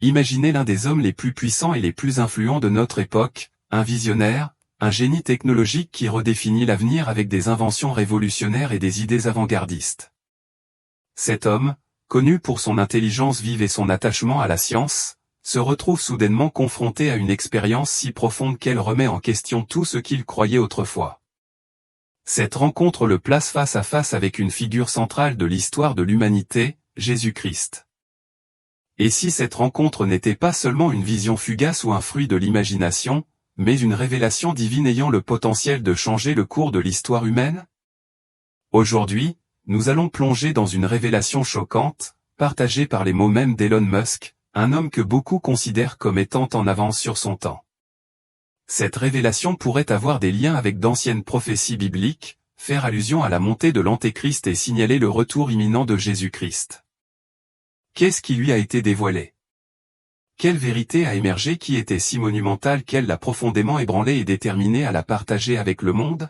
Imaginez l'un des hommes les plus puissants et les plus influents de notre époque, un visionnaire, un génie technologique qui redéfinit l'avenir avec des inventions révolutionnaires et des idées avant-gardistes. Cet homme, connu pour son intelligence vive et son attachement à la science, se retrouve soudainement confronté à une expérience si profonde qu'elle remet en question tout ce qu'il croyait autrefois. Cette rencontre le place face à face avec une figure centrale de l'histoire de l'humanité, Jésus-Christ. Et si cette rencontre n'était pas seulement une vision fugace ou un fruit de l'imagination, mais une révélation divine ayant le potentiel de changer le cours de l'histoire humaine? Aujourd'hui, nous allons plonger dans une révélation choquante, partagée par les mots mêmes d'Elon Musk, un homme que beaucoup considèrent comme étant en avance sur son temps. Cette révélation pourrait avoir des liens avec d'anciennes prophéties bibliques, faire allusion à la montée de l'Antéchrist et signaler le retour imminent de Jésus-Christ. Qu'est-ce qui lui a été dévoilé? Quelle vérité a émergé qui était si monumentale qu'elle l'a profondément ébranlé et déterminé à la partager avec le monde?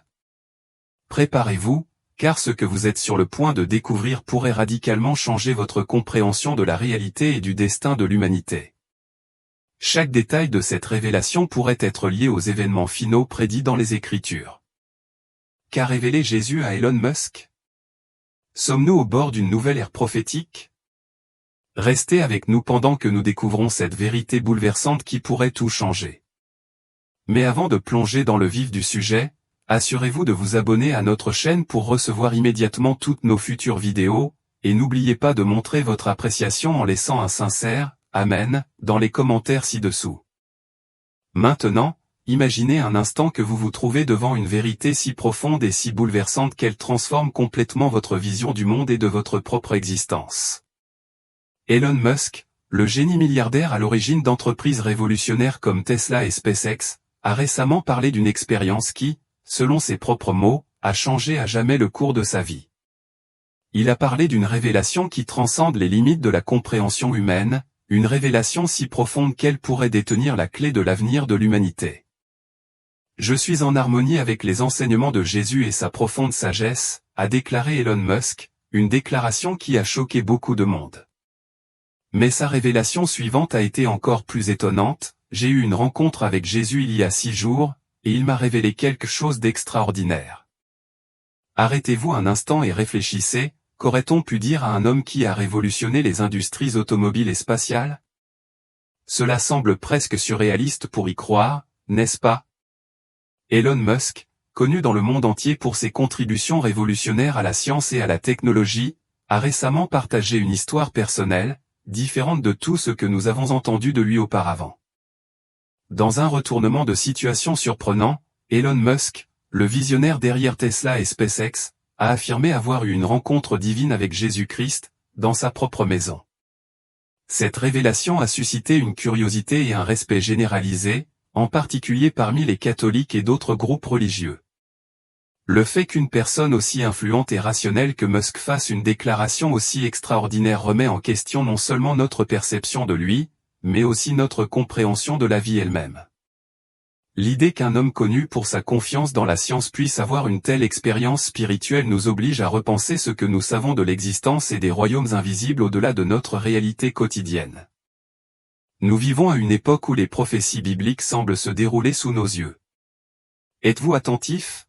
Préparez-vous, car ce que vous êtes sur le point de découvrir pourrait radicalement changer votre compréhension de la réalité et du destin de l'humanité. Chaque détail de cette révélation pourrait être lié aux événements finaux prédits dans les Écritures. Qu'a révélé Jésus à Elon Musk? Sommes-nous au bord d'une nouvelle ère prophétique? Restez avec nous pendant que nous découvrons cette vérité bouleversante qui pourrait tout changer. Mais avant de plonger dans le vif du sujet, assurez-vous de vous abonner à notre chaîne pour recevoir immédiatement toutes nos futures vidéos, et n'oubliez pas de montrer votre appréciation en laissant un sincère « Amen » dans les commentaires ci-dessous. Maintenant, imaginez un instant que vous vous trouvez devant une vérité si profonde et si bouleversante qu'elle transforme complètement votre vision du monde et de votre propre existence. Elon Musk, le génie milliardaire à l'origine d'entreprises révolutionnaires comme Tesla et SpaceX, a récemment parlé d'une expérience qui, selon ses propres mots, a changé à jamais le cours de sa vie. Il a parlé d'une révélation qui transcende les limites de la compréhension humaine, une révélation si profonde qu'elle pourrait détenir la clé de l'avenir de l'humanité. Je suis en harmonie avec les enseignements de Jésus et sa profonde sagesse, a déclaré Elon Musk, une déclaration qui a choqué beaucoup de monde. Mais sa révélation suivante a été encore plus étonnante. J'ai eu une rencontre avec Jésus il y a 6 jours, et il m'a révélé quelque chose d'extraordinaire. Arrêtez-vous un instant et réfléchissez, qu'aurait-on pu dire à un homme qui a révolutionné les industries automobiles et spatiales? Cela semble presque surréaliste pour y croire, n'est-ce pas? Elon Musk, connu dans le monde entier pour ses contributions révolutionnaires à la science et à la technologie, a récemment partagé une histoire personnelle, différente de tout ce que nous avons entendu de lui auparavant. Dans un retournement de situation surprenant, Elon Musk, le visionnaire derrière Tesla et SpaceX, a affirmé avoir eu une rencontre divine avec Jésus-Christ, dans sa propre maison. Cette révélation a suscité une curiosité et un respect généralisé, en particulier parmi les catholiques et d'autres groupes religieux. Le fait qu'une personne aussi influente et rationnelle que Musk fasse une déclaration aussi extraordinaire remet en question non seulement notre perception de lui, mais aussi notre compréhension de la vie elle-même. L'idée qu'un homme connu pour sa confiance dans la science puisse avoir une telle expérience spirituelle nous oblige à repenser ce que nous savons de l'existence et des royaumes invisibles au-delà de notre réalité quotidienne. Nous vivons à une époque où les prophéties bibliques semblent se dérouler sous nos yeux. Êtes-vous attentif?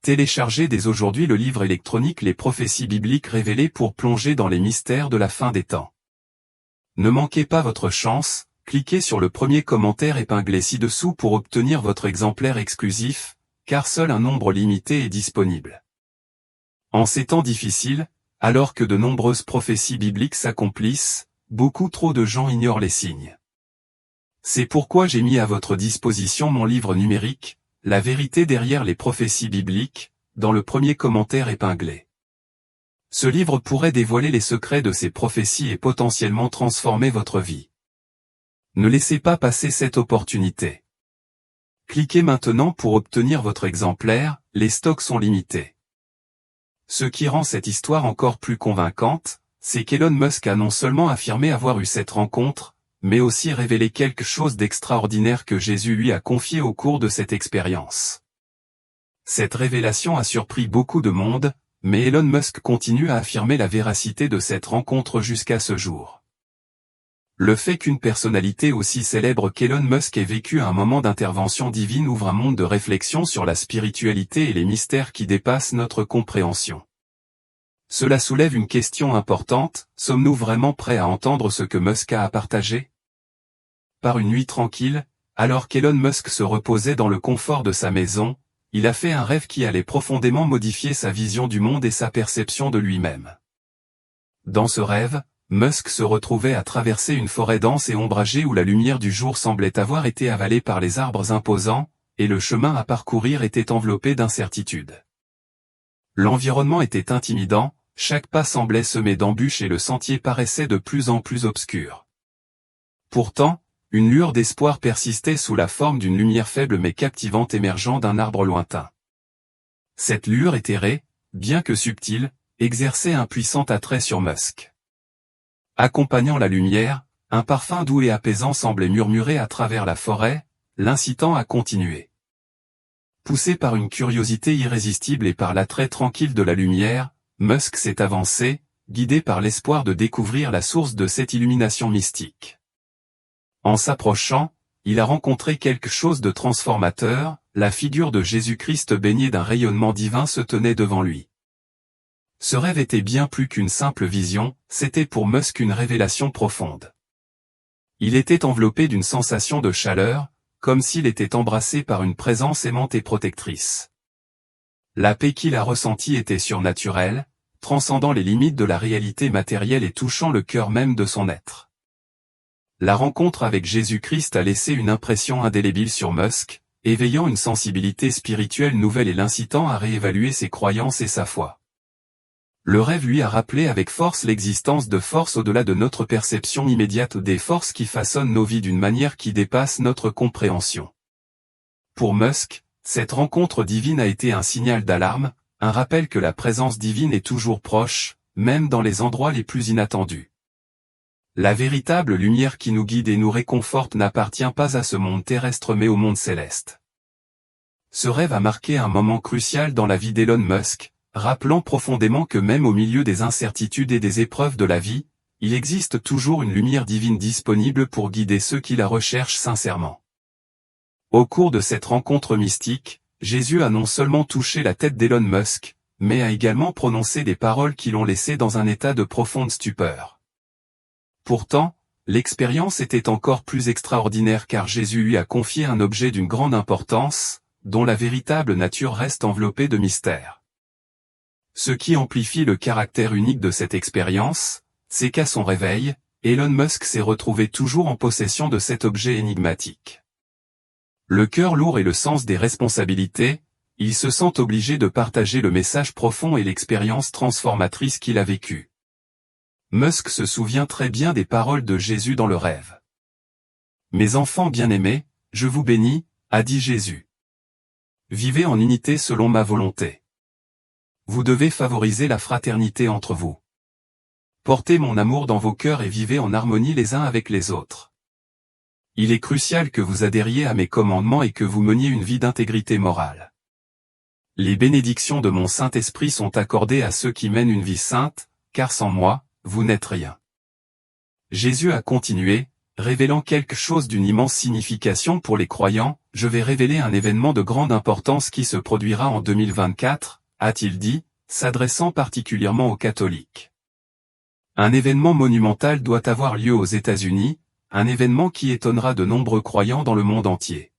Téléchargez dès aujourd'hui le livre électronique Les prophéties bibliques révélées pour plonger dans les mystères de la fin des temps. Ne manquez pas votre chance, cliquez sur le premier commentaire épinglé ci-dessous pour obtenir votre exemplaire exclusif, car seul un nombre limité est disponible. En ces temps difficiles, alors que de nombreuses prophéties bibliques s'accomplissent, beaucoup trop de gens ignorent les signes. C'est pourquoi j'ai mis à votre disposition mon livre numérique, La vérité derrière les prophéties bibliques, dans le premier commentaire épinglé. Ce livre pourrait dévoiler les secrets de ces prophéties et potentiellement transformer votre vie. Ne laissez pas passer cette opportunité. Cliquez maintenant pour obtenir votre exemplaire, les stocks sont limités. Ce qui rend cette histoire encore plus convaincante, c'est qu'Elon Musk a non seulement affirmé avoir eu cette rencontre, mais aussi révélé quelque chose d'extraordinaire que Jésus lui a confié au cours de cette expérience. Cette révélation a surpris beaucoup de monde, mais Elon Musk continue à affirmer la véracité de cette rencontre jusqu'à ce jour. Le fait qu'une personnalité aussi célèbre qu'Elon Musk ait vécu un moment d'intervention divine ouvre un monde de réflexion sur la spiritualité et les mystères qui dépassent notre compréhension. Cela soulève une question importante, sommes-nous vraiment prêts à entendre ce que Musk a à partager? Par une nuit tranquille, alors qu'Elon Musk se reposait dans le confort de sa maison, il a fait un rêve qui allait profondément modifier sa vision du monde et sa perception de lui-même. Dans ce rêve, Musk se retrouvait à traverser une forêt dense et ombragée où la lumière du jour semblait avoir été avalée par les arbres imposants, et le chemin à parcourir était enveloppé d'incertitudes. L'environnement était intimidant, chaque pas semblait semé d'embûches et le sentier paraissait de plus en plus obscur. Pourtant, une lueur d'espoir persistait sous la forme d'une lumière faible mais captivante émergeant d'un arbre lointain. Cette lueur éthérée, bien que subtile, exerçait un puissant attrait sur Musk. Accompagnant la lumière, un parfum doux et apaisant semblait murmurer à travers la forêt, l'incitant à continuer. Poussé par une curiosité irrésistible et par l'attrait tranquille de la lumière, Musk s'est avancé, guidé par l'espoir de découvrir la source de cette illumination mystique. En s'approchant, il a rencontré quelque chose de transformateur, la figure de Jésus-Christ baignée d'un rayonnement divin se tenait devant lui. Ce rêve était bien plus qu'une simple vision, c'était pour Musk une révélation profonde. Il était enveloppé d'une sensation de chaleur, comme s'il était embrassé par une présence aimante et protectrice. La paix qu'il a ressentie était surnaturelle, transcendant les limites de la réalité matérielle et touchant le cœur même de son être. La rencontre avec Jésus-Christ a laissé une impression indélébile sur Musk, éveillant une sensibilité spirituelle nouvelle et l'incitant à réévaluer ses croyances et sa foi. Le rêve lui a rappelé avec force l'existence de forces au-delà de notre perception immédiate, des forces qui façonnent nos vies d'une manière qui dépasse notre compréhension. Pour Musk, cette rencontre divine a été un signal d'alarme, un rappel que la présence divine est toujours proche, même dans les endroits les plus inattendus. La véritable lumière qui nous guide et nous réconforte n'appartient pas à ce monde terrestre mais au monde céleste. Ce rêve a marqué un moment crucial dans la vie d'Elon Musk, rappelant profondément que même au milieu des incertitudes et des épreuves de la vie, il existe toujours une lumière divine disponible pour guider ceux qui la recherchent sincèrement. Au cours de cette rencontre mystique, Jésus a non seulement touché la tête d'Elon Musk, mais a également prononcé des paroles qui l'ont laissé dans un état de profonde stupeur. Pourtant, l'expérience était encore plus extraordinaire car Jésus lui a confié un objet d'une grande importance, dont la véritable nature reste enveloppée de mystère. Ce qui amplifie le caractère unique de cette expérience, c'est qu'à son réveil, Elon Musk s'est retrouvé toujours en possession de cet objet énigmatique. Le cœur lourd et le sens des responsabilités, il se sent obligé de partager le message profond et l'expérience transformatrice qu'il a vécue. Musk se souvient très bien des paroles de Jésus dans le rêve. « Mes enfants bien-aimés, je vous bénis, a dit Jésus. Vivez en unité selon ma volonté. Vous devez favoriser la fraternité entre vous. Portez mon amour dans vos cœurs et vivez en harmonie les uns avec les autres. Il est crucial que vous adhériez à mes commandements et que vous meniez une vie d'intégrité morale. Les bénédictions de mon Saint-Esprit sont accordées à ceux qui mènent une vie sainte, car sans moi, vous n'êtes rien. » Jésus a continué, révélant quelque chose d'une immense signification pour les croyants, « Je vais révéler un événement de grande importance qui se produira en 2024, a-t-il dit, s'adressant particulièrement aux catholiques. Un événement monumental doit avoir lieu aux États-Unis, un événement qui étonnera de nombreux croyants dans le monde entier.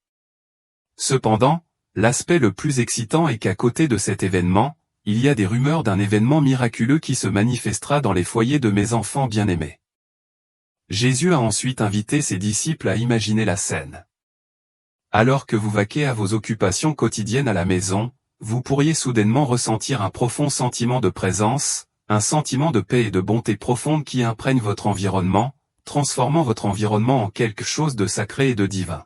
Cependant, l'aspect le plus excitant est qu'à côté de cet événement, il y a des rumeurs d'un événement miraculeux qui se manifestera dans les foyers de mes enfants bien-aimés. Jésus a ensuite invité ses disciples à imaginer la scène. Alors que vous vaquez à vos occupations quotidiennes à la maison, vous pourriez soudainement ressentir un profond sentiment de présence, un sentiment de paix et de bonté profonde qui imprègne votre environnement, transformant votre environnement en quelque chose de sacré et de divin.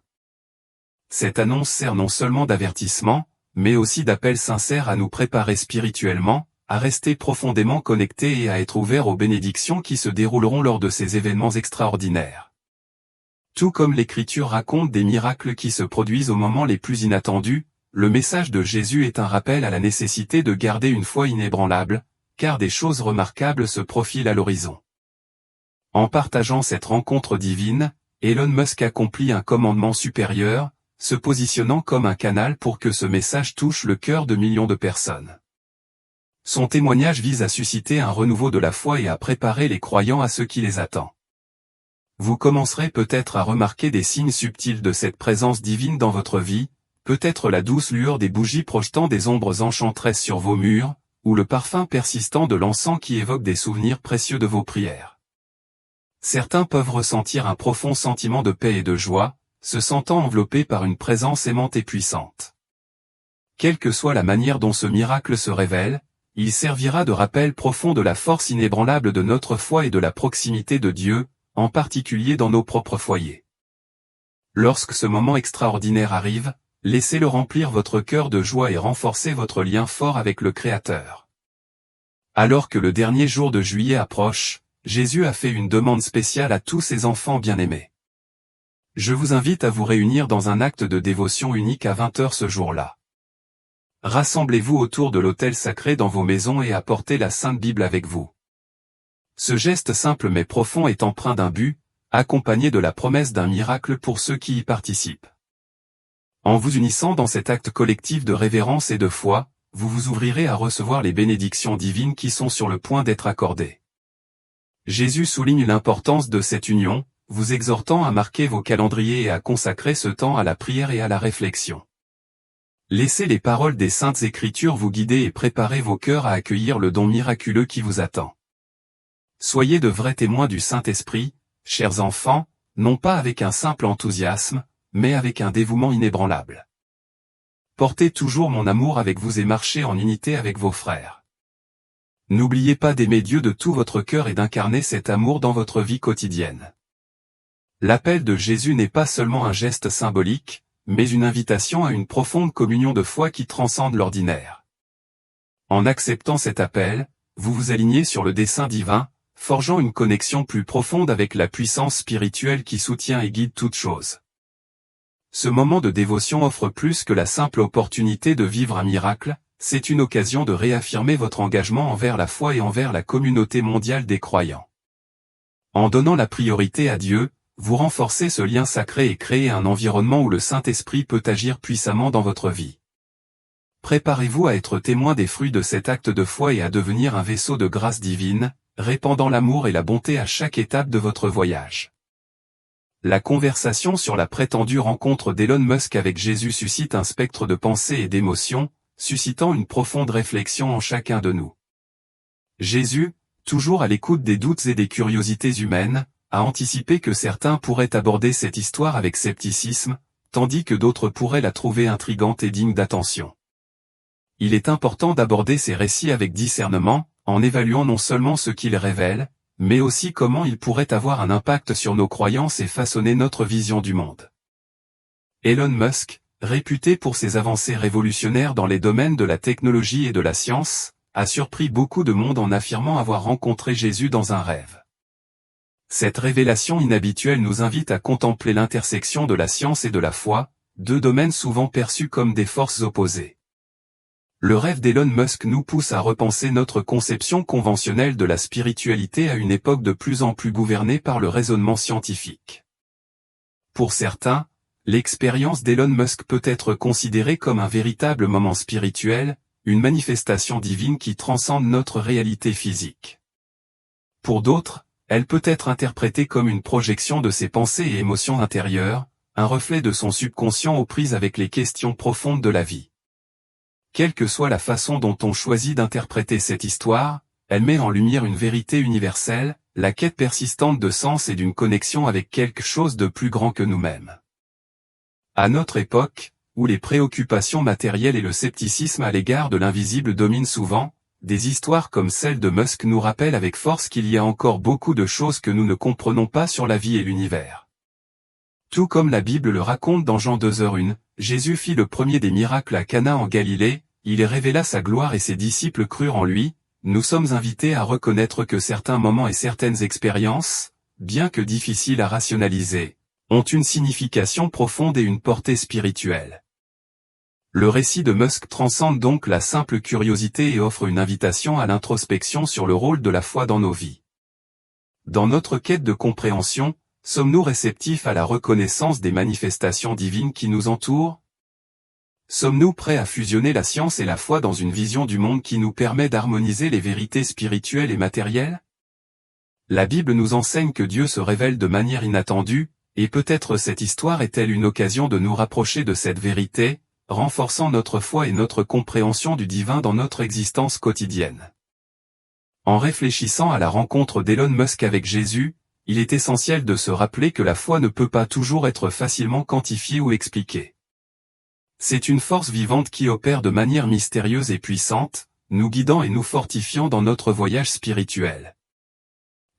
Cette annonce sert non seulement d'avertissement, mais aussi d'appel sincère à nous préparer spirituellement, à rester profondément connectés et à être ouverts aux bénédictions qui se dérouleront lors de ces événements extraordinaires. Tout comme l'Écriture raconte des miracles qui se produisent aux moments les plus inattendus, le message de Jésus est un rappel à la nécessité de garder une foi inébranlable, car des choses remarquables se profilent à l'horizon. En partageant cette rencontre divine, Elon Musk accomplit un commandement supérieur, se positionnant comme un canal pour que ce message touche le cœur de millions de personnes. Son témoignage vise à susciter un renouveau de la foi et à préparer les croyants à ce qui les attend. Vous commencerez peut-être à remarquer des signes subtils de cette présence divine dans votre vie, peut-être la douce lueur des bougies projetant des ombres enchanteresses sur vos murs, ou le parfum persistant de l'encens qui évoque des souvenirs précieux de vos prières. Certains peuvent ressentir un profond sentiment de paix et de joie, se sentant enveloppés par une présence aimante et puissante. Quelle que soit la manière dont ce miracle se révèle, il servira de rappel profond de la force inébranlable de notre foi et de la proximité de Dieu, en particulier dans nos propres foyers. Lorsque ce moment extraordinaire arrive, laissez-le remplir votre cœur de joie et renforcer votre lien fort avec le Créateur. Alors que le dernier jour de juillet approche, Jésus a fait une demande spéciale à tous ses enfants bien-aimés. Je vous invite à vous réunir dans un acte de dévotion unique à 20 h ce jour-là. Rassemblez-vous autour de l'autel sacré dans vos maisons et apportez la Sainte Bible avec vous. Ce geste simple mais profond est empreint d'un but, accompagné de la promesse d'un miracle pour ceux qui y participent. En vous unissant dans cet acte collectif de révérence et de foi, vous vous ouvrirez à recevoir les bénédictions divines qui sont sur le point d'être accordées. Jésus souligne l'importance de cette union, vous exhortant à marquer vos calendriers et à consacrer ce temps à la prière et à la réflexion. Laissez les paroles des Saintes Écritures vous guider et préparez vos cœurs à accueillir le don miraculeux qui vous attend. Soyez de vrais témoins du Saint-Esprit, chers enfants, non pas avec un simple enthousiasme, mais avec un dévouement inébranlable. Portez toujours mon amour avec vous et marchez en unité avec vos frères. N'oubliez pas d'aimer Dieu de tout votre cœur et d'incarner cet amour dans votre vie quotidienne. L'appel de Jésus n'est pas seulement un geste symbolique, mais une invitation à une profonde communion de foi qui transcende l'ordinaire. En acceptant cet appel, vous vous alignez sur le dessein divin, forgeant une connexion plus profonde avec la puissance spirituelle qui soutient et guide toutes choses. Ce moment de dévotion offre plus que la simple opportunité de vivre un miracle, c'est une occasion de réaffirmer votre engagement envers la foi et envers la communauté mondiale des croyants. En donnant la priorité à Dieu, vous renforcez ce lien sacré et créez un environnement où le Saint-Esprit peut agir puissamment dans votre vie. Préparez-vous à être témoin des fruits de cet acte de foi et à devenir un vaisseau de grâce divine, répandant l'amour et la bonté à chaque étape de votre voyage. La conversation sur la prétendue rencontre d'Elon Musk avec Jésus suscite un spectre de pensées et d'émotions, suscitant une profonde réflexion en chacun de nous. Jésus, toujours à l'écoute des doutes et des curiosités humaines, a anticipé que certains pourraient aborder cette histoire avec scepticisme, tandis que d'autres pourraient la trouver intrigante et digne d'attention. Il est important d'aborder ces récits avec discernement, en évaluant non seulement ce qu'ils révèlent, mais aussi comment ils pourraient avoir un impact sur nos croyances et façonner notre vision du monde. Elon Musk, réputé pour ses avancées révolutionnaires dans les domaines de la technologie et de la science, a surpris beaucoup de monde en affirmant avoir rencontré Jésus dans un rêve. Cette révélation inhabituelle nous invite à contempler l'intersection de la science et de la foi, deux domaines souvent perçus comme des forces opposées. Le rêve d'Elon Musk nous pousse à repenser notre conception conventionnelle de la spiritualité à une époque de plus en plus gouvernée par le raisonnement scientifique. Pour certains, l'expérience d'Elon Musk peut être considérée comme un véritable moment spirituel, une manifestation divine qui transcende notre réalité physique. Pour d'autres, elle peut être interprétée comme une projection de ses pensées et émotions intérieures, un reflet de son subconscient aux prises avec les questions profondes de la vie. Quelle que soit la façon dont on choisit d'interpréter cette histoire, elle met en lumière une vérité universelle, la quête persistante de sens et d'une connexion avec quelque chose de plus grand que nous-mêmes. À notre époque, où les préoccupations matérielles et le scepticisme à l'égard de l'invisible dominent souvent, des histoires comme celle de Musk nous rappellent avec force qu'il y a encore beaucoup de choses que nous ne comprenons pas sur la vie et l'univers. Tout comme la Bible le raconte dans Jean 2h1, Jésus fit le premier des miracles à Cana en Galilée, il y révéla sa gloire et ses disciples crurent en lui. Nous sommes invités à reconnaître que certains moments et certaines expériences, bien que difficiles à rationaliser, ont une signification profonde et une portée spirituelle. Le récit de Musk transcende donc la simple curiosité et offre une invitation à l'introspection sur le rôle de la foi dans nos vies. Dans notre quête de compréhension, sommes-nous réceptifs à la reconnaissance des manifestations divines qui nous entourent? Sommes-nous prêts à fusionner la science et la foi dans une vision du monde qui nous permet d'harmoniser les vérités spirituelles et matérielles? La Bible nous enseigne que Dieu se révèle de manière inattendue, et peut-être cette histoire est-elle une occasion de nous rapprocher de cette vérité, renforçant notre foi et notre compréhension du divin dans notre existence quotidienne. En réfléchissant à la rencontre d'Elon Musk avec Jésus, il est essentiel de se rappeler que la foi ne peut pas toujours être facilement quantifiée ou expliquée. C'est une force vivante qui opère de manière mystérieuse et puissante, nous guidant et nous fortifiant dans notre voyage spirituel.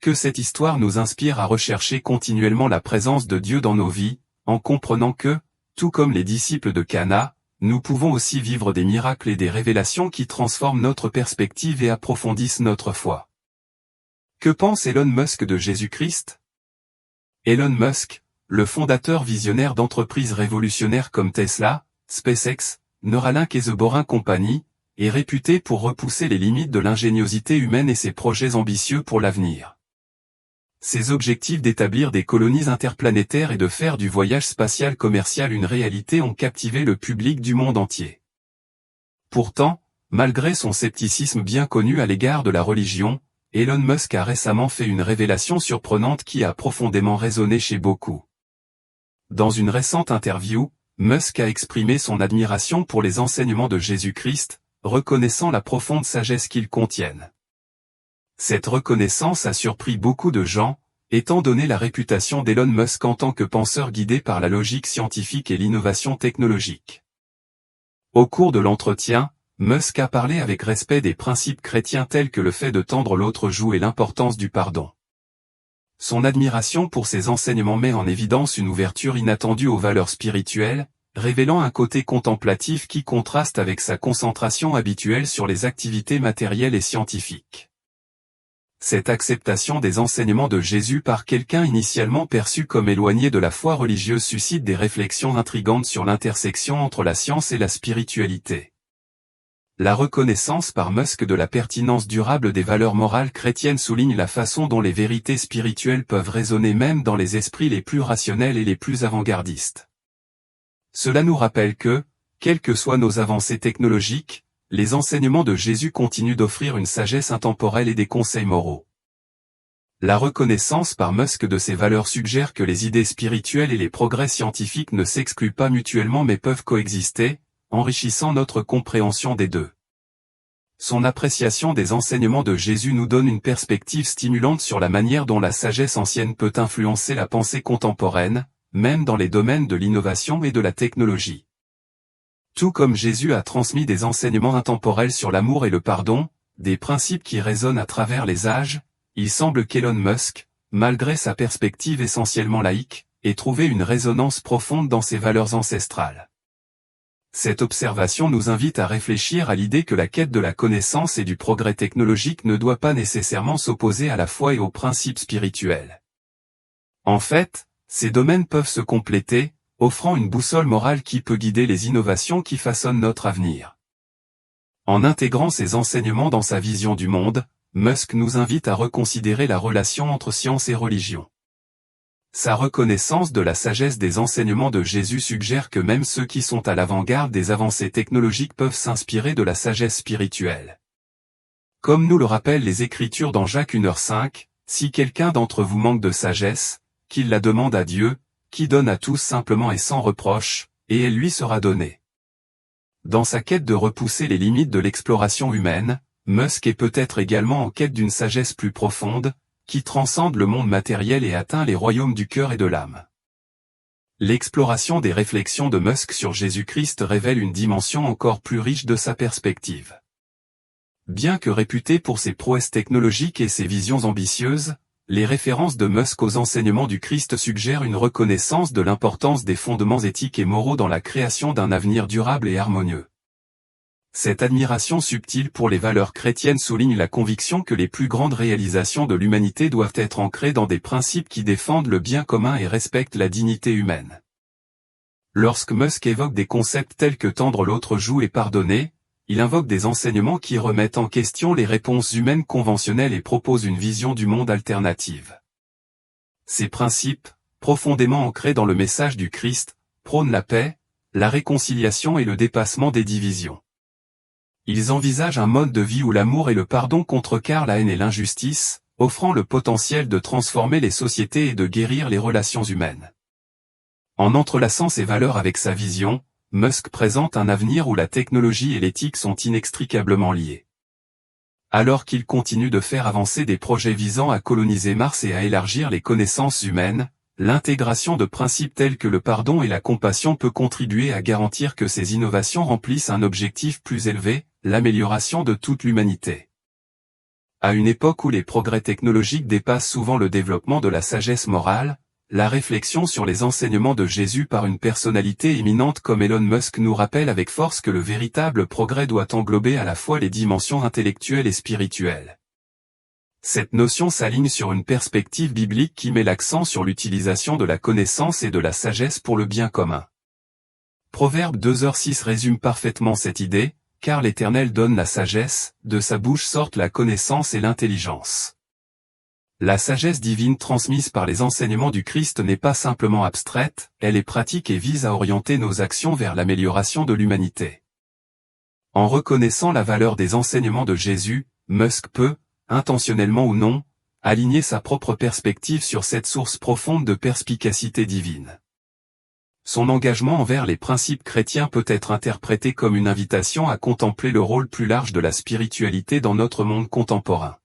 Que cette histoire nous inspire à rechercher continuellement la présence de Dieu dans nos vies, en comprenant que, tout comme les disciples de Cana, nous pouvons aussi vivre des miracles et des révélations qui transforment notre perspective et approfondissent notre foi. Que pense Elon Musk de Jésus-Christ? Elon Musk, le fondateur visionnaire d'entreprises révolutionnaires comme Tesla, SpaceX, Neuralink et The Boring Company, est réputé pour repousser les limites de l'ingéniosité humaine et ses projets ambitieux pour l'avenir. Ses objectifs d'établir des colonies interplanétaires et de faire du voyage spatial commercial une réalité ont captivé le public du monde entier. Pourtant, malgré son scepticisme bien connu à l'égard de la religion, Elon Musk a récemment fait une révélation surprenante qui a profondément résonné chez beaucoup. Dans une récente interview, Musk a exprimé son admiration pour les enseignements de Jésus-Christ, reconnaissant la profonde sagesse qu'ils contiennent. Cette reconnaissance a surpris beaucoup de gens, étant donné la réputation d'Elon Musk en tant que penseur guidé par la logique scientifique et l'innovation technologique. Au cours de l'entretien, Musk a parlé avec respect des principes chrétiens tels que le fait de tendre l'autre joue et l'importance du pardon. Son admiration pour ces enseignements met en évidence une ouverture inattendue aux valeurs spirituelles, révélant un côté contemplatif qui contraste avec sa concentration habituelle sur les activités matérielles et scientifiques. Cette acceptation des enseignements de Jésus par quelqu'un initialement perçu comme éloigné de la foi religieuse suscite des réflexions intrigantes sur l'intersection entre la science et la spiritualité. La reconnaissance par Musk de la pertinence durable des valeurs morales chrétiennes souligne la façon dont les vérités spirituelles peuvent résonner même dans les esprits les plus rationnels et les plus avant-gardistes. Cela nous rappelle que, quelles que soient nos avancées technologiques, les enseignements de Jésus continuent d'offrir une sagesse intemporelle et des conseils moraux. La reconnaissance par Musk de ces valeurs suggère que les idées spirituelles et les progrès scientifiques ne s'excluent pas mutuellement mais peuvent coexister, enrichissant notre compréhension des deux. Son appréciation des enseignements de Jésus nous donne une perspective stimulante sur la manière dont la sagesse ancienne peut influencer la pensée contemporaine, même dans les domaines de l'innovation et de la technologie. Tout comme Jésus a transmis des enseignements intemporels sur l'amour et le pardon, des principes qui résonnent à travers les âges, il semble qu'Elon Musk, malgré sa perspective essentiellement laïque, ait trouvé une résonance profonde dans ses valeurs ancestrales. Cette observation nous invite à réfléchir à l'idée que la quête de la connaissance et du progrès technologique ne doit pas nécessairement s'opposer à la foi et aux principes spirituels. En fait, ces domaines peuvent se compléter, offrant une boussole morale qui peut guider les innovations qui façonnent notre avenir. En intégrant ces enseignements dans sa vision du monde, Musk nous invite à reconsidérer la relation entre science et religion. Sa reconnaissance de la sagesse des enseignements de Jésus suggère que même ceux qui sont à l'avant-garde des avancées technologiques peuvent s'inspirer de la sagesse spirituelle. Comme nous le rappellent les Écritures dans Jacques 1h5, si quelqu'un d'entre vous manque de sagesse, qu'il la demande à Dieu, qui donne à tous simplement et sans reproche, et elle lui sera donnée. Dans sa quête de repousser les limites de l'exploration humaine, Musk est peut-être également en quête d'une sagesse plus profonde, qui transcende le monde matériel et atteint les royaumes du cœur et de l'âme. L'exploration des réflexions de Musk sur Jésus-Christ révèle une dimension encore plus riche de sa perspective. Bien que réputé pour ses prouesses technologiques et ses visions ambitieuses, les références de Musk aux enseignements du Christ suggèrent une reconnaissance de l'importance des fondements éthiques et moraux dans la création d'un avenir durable et harmonieux. Cette admiration subtile pour les valeurs chrétiennes souligne la conviction que les plus grandes réalisations de l'humanité doivent être ancrées dans des principes qui défendent le bien commun et respectent la dignité humaine. Lorsque Musk évoque des concepts tels que tendre l'autre joue et pardonner, il invoque des enseignements qui remettent en question les réponses humaines conventionnelles et propose une vision du monde alternative. Ces principes, profondément ancrés dans le message du Christ, prônent la paix, la réconciliation et le dépassement des divisions. Ils envisagent un mode de vie où l'amour et le pardon contrecarrent la haine et l'injustice, offrant le potentiel de transformer les sociétés et de guérir les relations humaines. En entrelaçant ces valeurs avec sa vision, Musk présente un avenir où la technologie et l'éthique sont inextricablement liées. Alors qu'il continue de faire avancer des projets visant à coloniser Mars et à élargir les connaissances humaines, l'intégration de principes tels que le pardon et la compassion peut contribuer à garantir que ces innovations remplissent un objectif plus élevé, l'amélioration de toute l'humanité. À une époque où les progrès technologiques dépassent souvent le développement de la sagesse morale, la réflexion sur les enseignements de Jésus par une personnalité éminente comme Elon Musk nous rappelle avec force que le véritable progrès doit englober à la fois les dimensions intellectuelles et spirituelles. Cette notion s'aligne sur une perspective biblique qui met l'accent sur l'utilisation de la connaissance et de la sagesse pour le bien commun. Proverbe 2h6 résume parfaitement cette idée, car l'Éternel donne la sagesse, de sa bouche sortent la connaissance et l'intelligence. La sagesse divine transmise par les enseignements du Christ n'est pas simplement abstraite, elle est pratique et vise à orienter nos actions vers l'amélioration de l'humanité. En reconnaissant la valeur des enseignements de Jésus, Musk peut, intentionnellement ou non, aligner sa propre perspective sur cette source profonde de perspicacité divine. Son engagement envers les principes chrétiens peut être interprété comme une invitation à contempler le rôle plus large de la spiritualité dans notre monde contemporain.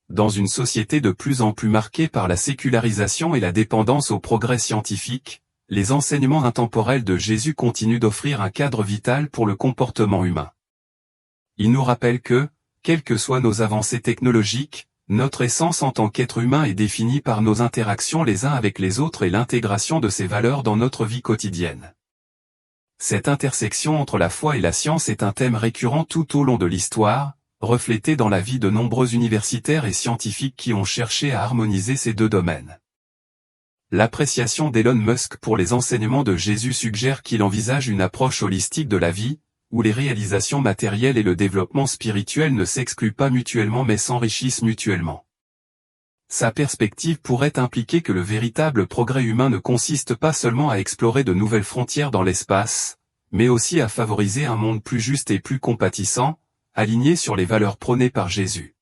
Dans une société de plus en plus marquée par la sécularisation et la dépendance au progrès scientifique, les enseignements intemporels de Jésus continuent d'offrir un cadre vital pour le comportement humain. Ils nous rappellent que, quelles que soient nos avancées technologiques, notre essence en tant qu'être humain est définie par nos interactions les uns avec les autres et l'intégration de ces valeurs dans notre vie quotidienne. Cette intersection entre la foi et la science est un thème récurrent tout au long de l'histoire, reflété dans la vie de nombreux universitaires et scientifiques qui ont cherché à harmoniser ces deux domaines. L'appréciation d'Elon Musk pour les enseignements de Jésus suggère qu'il envisage une approche holistique de la vie, où les réalisations matérielles et le développement spirituel ne s'excluent pas mutuellement mais s'enrichissent mutuellement. Sa perspective pourrait impliquer que le véritable progrès humain ne consiste pas seulement à explorer de nouvelles frontières dans l'espace, mais aussi à favoriser un monde plus juste et plus compatissant, aligné sur les valeurs prônées par Jésus.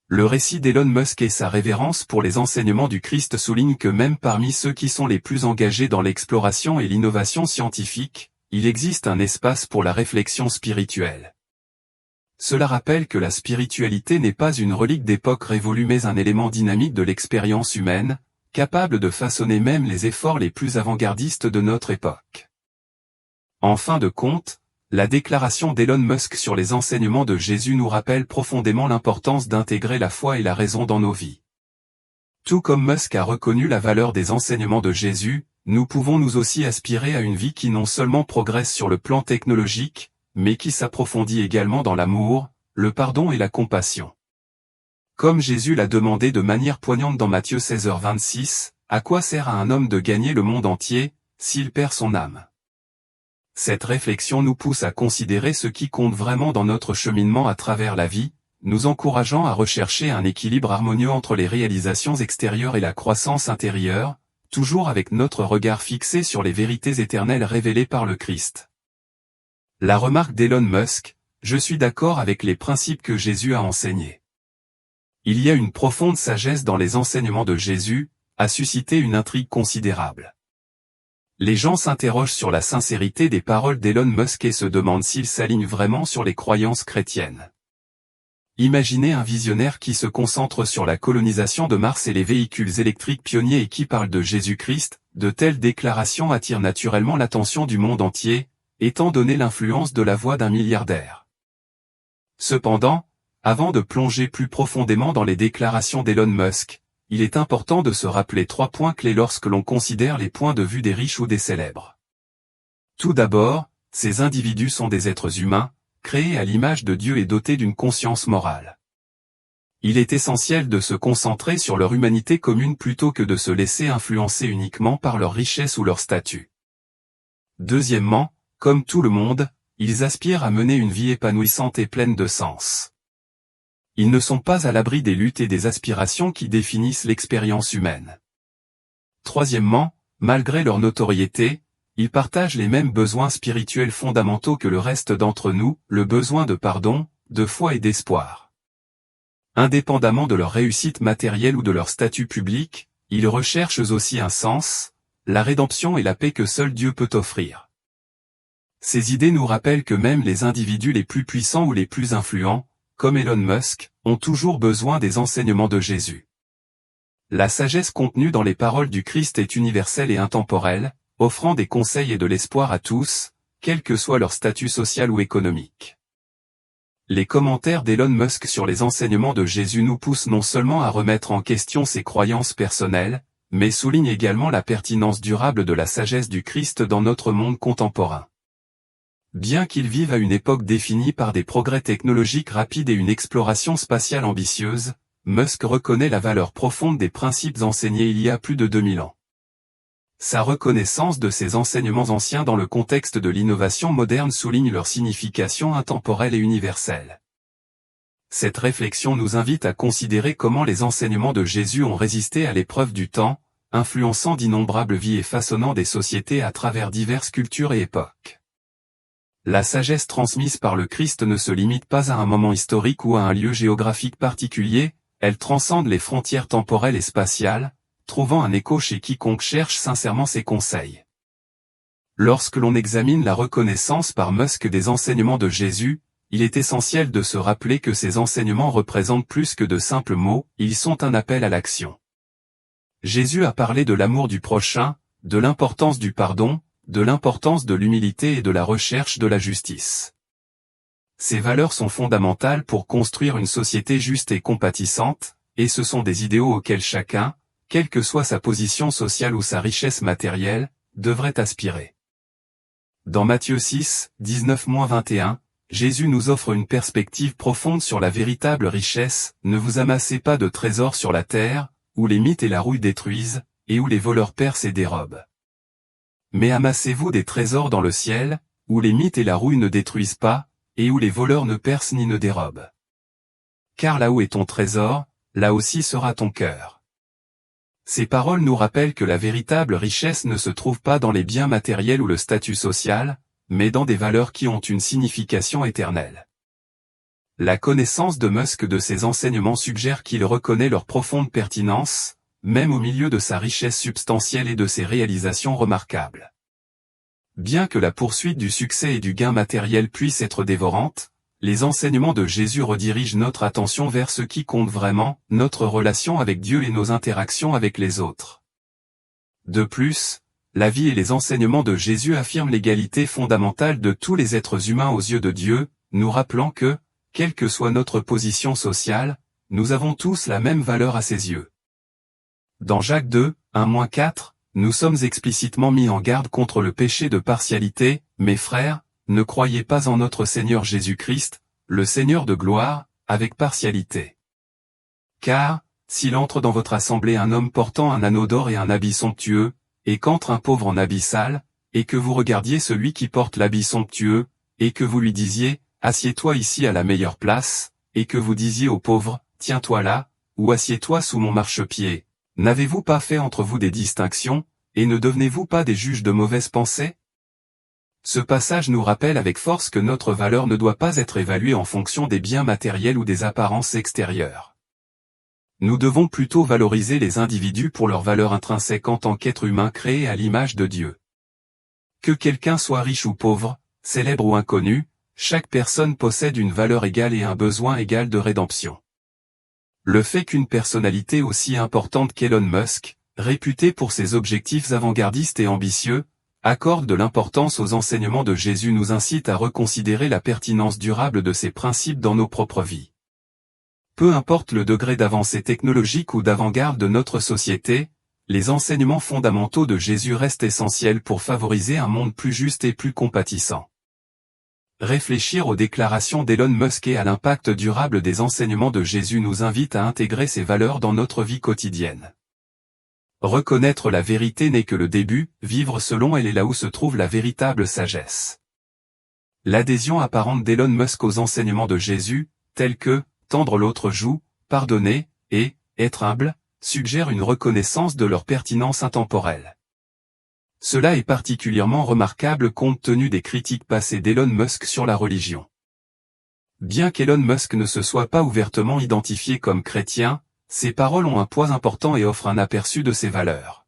Le récit d'Elon Musk et sa révérence pour les enseignements du Christ soulignent que même parmi ceux qui sont les plus engagés dans l'exploration et l'innovation scientifique, il existe un espace pour la réflexion spirituelle. Cela rappelle que la spiritualité n'est pas une relique d'époque révolue mais un élément dynamique de l'expérience humaine, capable de façonner même les efforts les plus avant-gardistes de notre époque. En fin de compte, la déclaration d'Elon Musk sur les enseignements de Jésus nous rappelle profondément l'importance d'intégrer la foi et la raison dans nos vies. Tout comme Musk a reconnu la valeur des enseignements de Jésus, nous pouvons nous aussi aspirer à une vie qui non seulement progresse sur le plan technologique, mais qui s'approfondit également dans l'amour, le pardon et la compassion. Comme Jésus l'a demandé de manière poignante dans Matthieu 16h26, à quoi sert à un homme de gagner le monde entier, s'il perd son âme ? Cette réflexion nous pousse à considérer ce qui compte vraiment dans notre cheminement à travers la vie, nous encourageant à rechercher un équilibre harmonieux entre les réalisations extérieures et la croissance intérieure, toujours avec notre regard fixé sur les vérités éternelles révélées par le Christ. La remarque d'Elon Musk, je suis d'accord avec les principes que Jésus a enseignés. Il y a une profonde sagesse dans les enseignements de Jésus, a suscité une intrigue considérable. Les gens s'interrogent sur la sincérité des paroles d'Elon Musk et se demandent s'il s'aligne vraiment sur les croyances chrétiennes. Imaginez un visionnaire qui se concentre sur la colonisation de Mars et les véhicules électriques pionniers et qui parle de Jésus-Christ, de telles déclarations attirent naturellement l'attention du monde entier, étant donné l'influence de la voix d'un milliardaire. Cependant, avant de plonger plus profondément dans les déclarations d'Elon Musk, il est important de se rappeler 3 points clés lorsque l'on considère les points de vue des riches ou des célèbres. Tout d'abord, ces individus sont des êtres humains, créés à l'image de Dieu et dotés d'une conscience morale. Il est essentiel de se concentrer sur leur humanité commune plutôt que de se laisser influencer uniquement par leur richesse ou leur statut. Deuxièmement, comme tout le monde, ils aspirent à mener une vie épanouissante et pleine de sens. Ils ne sont pas à l'abri des luttes et des aspirations qui définissent l'expérience humaine. Troisièmement, malgré leur notoriété, ils partagent les mêmes besoins spirituels fondamentaux que le reste d'entre nous, le besoin de pardon, de foi et d'espoir. Indépendamment de leur réussite matérielle ou de leur statut public, ils recherchent aussi un sens, la rédemption et la paix que seul Dieu peut offrir. Ces idées nous rappellent que même les individus les plus puissants ou les plus influents, comme Elon Musk, ont toujours besoin des enseignements de Jésus. La sagesse contenue dans les paroles du Christ est universelle et intemporelle, offrant des conseils et de l'espoir à tous, quel que soit leur statut social ou économique. Les commentaires d'Elon Musk sur les enseignements de Jésus nous poussent non seulement à remettre en question ses croyances personnelles, mais soulignent également la pertinence durable de la sagesse du Christ dans notre monde contemporain. Bien qu'il vive à une époque définie par des progrès technologiques rapides et une exploration spatiale ambitieuse, Musk reconnaît la valeur profonde des principes enseignés il y a plus de 2000 ans. Sa reconnaissance de ces enseignements anciens dans le contexte de l'innovation moderne souligne leur signification intemporelle et universelle. Cette réflexion nous invite à considérer comment les enseignements de Jésus ont résisté à l'épreuve du temps, influençant d'innombrables vies et façonnant des sociétés à travers diverses cultures et époques. La sagesse transmise par le Christ ne se limite pas à un moment historique ou à un lieu géographique particulier, elle transcende les frontières temporelles et spatiales, trouvant un écho chez quiconque cherche sincèrement ses conseils. Lorsque l'on examine la reconnaissance par Musk des enseignements de Jésus, il est essentiel de se rappeler que ces enseignements représentent plus que de simples mots, ils sont un appel à l'action. Jésus a parlé de l'amour du prochain, de l'importance du pardon, de l'importance de l'humilité et de la recherche de la justice. Ces valeurs sont fondamentales pour construire une société juste et compatissante, et ce sont des idéaux auxquels chacun, quelle que soit sa position sociale ou sa richesse matérielle, devrait aspirer. Dans Matthieu 6, 19-21, Jésus nous offre une perspective profonde sur la véritable richesse, ne vous amassez pas de trésors sur la terre, où les mythes et la rouille détruisent, et où les voleurs percent et dérobent. Mais amassez-vous des trésors dans le ciel, où les mythes et la rouille ne détruisent pas, et où les voleurs ne percent ni ne dérobent. Car là où est ton trésor, là aussi sera ton cœur. Ces paroles nous rappellent que la véritable richesse ne se trouve pas dans les biens matériels ou le statut social, mais dans des valeurs qui ont une signification éternelle. La connaissance de Musk de ces enseignements suggère qu'il reconnaît leur profonde pertinence, même au milieu de sa richesse substantielle et de ses réalisations remarquables. Bien que la poursuite du succès et du gain matériel puisse être dévorante, les enseignements de Jésus redirigent notre attention vers ce qui compte vraiment, notre relation avec Dieu et nos interactions avec les autres. De plus, la vie et les enseignements de Jésus affirment l'égalité fondamentale de tous les êtres humains aux yeux de Dieu, nous rappelant que, quelle que soit notre position sociale, nous avons tous la même valeur à ses yeux. Dans Jacques 2, 1-4, nous sommes explicitement mis en garde contre le péché de partialité, mes frères, ne croyez pas en notre Seigneur Jésus-Christ, le Seigneur de gloire, avec partialité. Car, s'il entre dans votre assemblée un homme portant un anneau d'or et un habit somptueux, et qu'entre un pauvre en habit sale, et que vous regardiez celui qui porte l'habit somptueux, et que vous lui disiez, assieds-toi ici à la meilleure place, et que vous disiez au pauvre, tiens-toi là, ou assieds-toi sous mon marchepied, n'avez-vous pas fait entre vous des distinctions, et ne devenez-vous pas des juges de mauvaises pensées? Ce passage nous rappelle avec force que notre valeur ne doit pas être évaluée en fonction des biens matériels ou des apparences extérieures. Nous devons plutôt valoriser les individus pour leur valeur intrinsèque en tant qu'être humain créé à l'image de Dieu. Que quelqu'un soit riche ou pauvre, célèbre ou inconnu, chaque personne possède une valeur égale et un besoin égal de rédemption. Le fait qu'une personnalité aussi importante qu'Elon Musk, réputé pour ses objectifs avant-gardistes et ambitieux, accorde de l'importance aux enseignements de Jésus nous incite à reconsidérer la pertinence durable de ces principes dans nos propres vies. Peu importe le degré d'avancée technologique ou d'avant-garde de notre société, les enseignements fondamentaux de Jésus restent essentiels pour favoriser un monde plus juste et plus compatissant. Réfléchir aux déclarations d'Elon Musk et à l'impact durable des enseignements de Jésus nous invite à intégrer ces valeurs dans notre vie quotidienne. Reconnaître la vérité n'est que le début, vivre selon elle est là où se trouve la véritable sagesse. L'adhésion apparente d'Elon Musk aux enseignements de Jésus, tels que « tendre l'autre joue »,« pardonner » et « être humble », suggère une reconnaissance de leur pertinence intemporelle. Cela est particulièrement remarquable compte tenu des critiques passées d'Elon Musk sur la religion. Bien qu'Elon Musk ne se soit pas ouvertement identifié comme chrétien, ses paroles ont un poids important et offrent un aperçu de ses valeurs.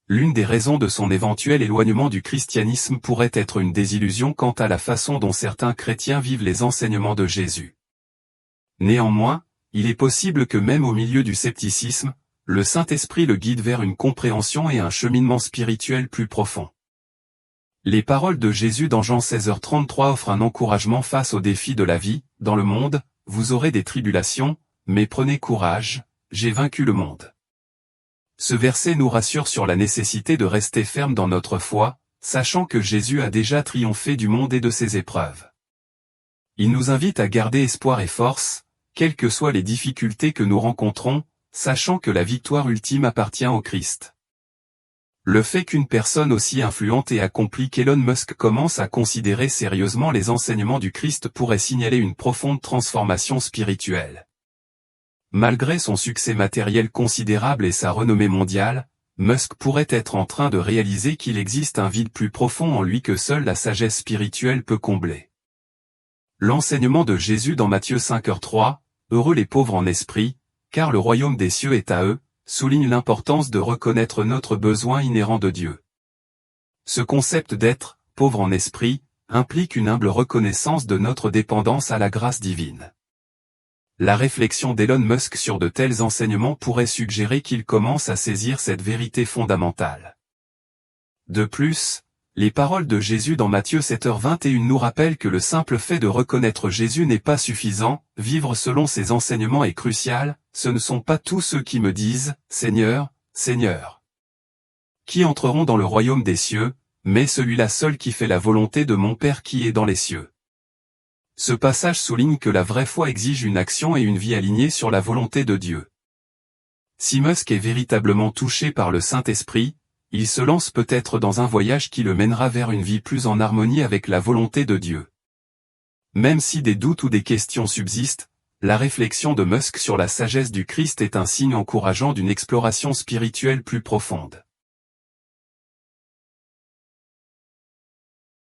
L'une des raisons de son éventuel éloignement du christianisme pourrait être une désillusion quant à la façon dont certains chrétiens vivent les enseignements de Jésus. Néanmoins, il est possible que même au milieu du scepticisme, le Saint-Esprit le guide vers une compréhension et un cheminement spirituel plus profond. Les paroles de Jésus dans Jean 16h33 offrent un encouragement face aux défis de la vie. « Dans le monde, vous aurez des tribulations, mais prenez courage, j'ai vaincu le monde. » Ce verset nous rassure sur la nécessité de rester ferme dans notre foi, sachant que Jésus a déjà triomphé du monde et de ses épreuves. Il nous invite à garder espoir et force, quelles que soient les difficultés que nous rencontrons, sachant que la victoire ultime appartient au Christ. Le fait qu'une personne aussi influente et accomplie qu'Elon Musk commence à considérer sérieusement les enseignements du Christ pourrait signaler une profonde transformation spirituelle. Malgré son succès matériel considérable et sa renommée mondiale, Musk pourrait être en train de réaliser qu'il existe un vide plus profond en lui que seule la sagesse spirituelle peut combler. L'enseignement de Jésus dans Matthieu 5h3, « Heureux les pauvres en esprit, car le royaume des cieux est à eux », souligne l'importance de reconnaître notre besoin inhérent de Dieu. Ce concept d'être « pauvre en esprit » implique une humble reconnaissance de notre dépendance à la grâce divine. La réflexion d'Elon Musk sur de tels enseignements pourrait suggérer qu'il commence à saisir cette vérité fondamentale. De plus, les paroles de Jésus dans Matthieu 7h21 nous rappellent que le simple fait de reconnaître Jésus n'est pas suffisant, vivre selon ses enseignements est crucial, ce ne sont pas tous ceux qui me disent « Seigneur, Seigneur » qui entreront dans le royaume des cieux, mais celui-là seul qui fait la volonté de mon Père qui est dans les cieux. Ce passage souligne que la vraie foi exige une action et une vie alignées sur la volonté de Dieu. Si Musk est véritablement touché par le Saint-Esprit, il se lance peut-être dans un voyage qui le mènera vers une vie plus en harmonie avec la volonté de Dieu. Même si des doutes ou des questions subsistent, la réflexion de Musk sur la sagesse du Christ est un signe encourageant d'une exploration spirituelle plus profonde.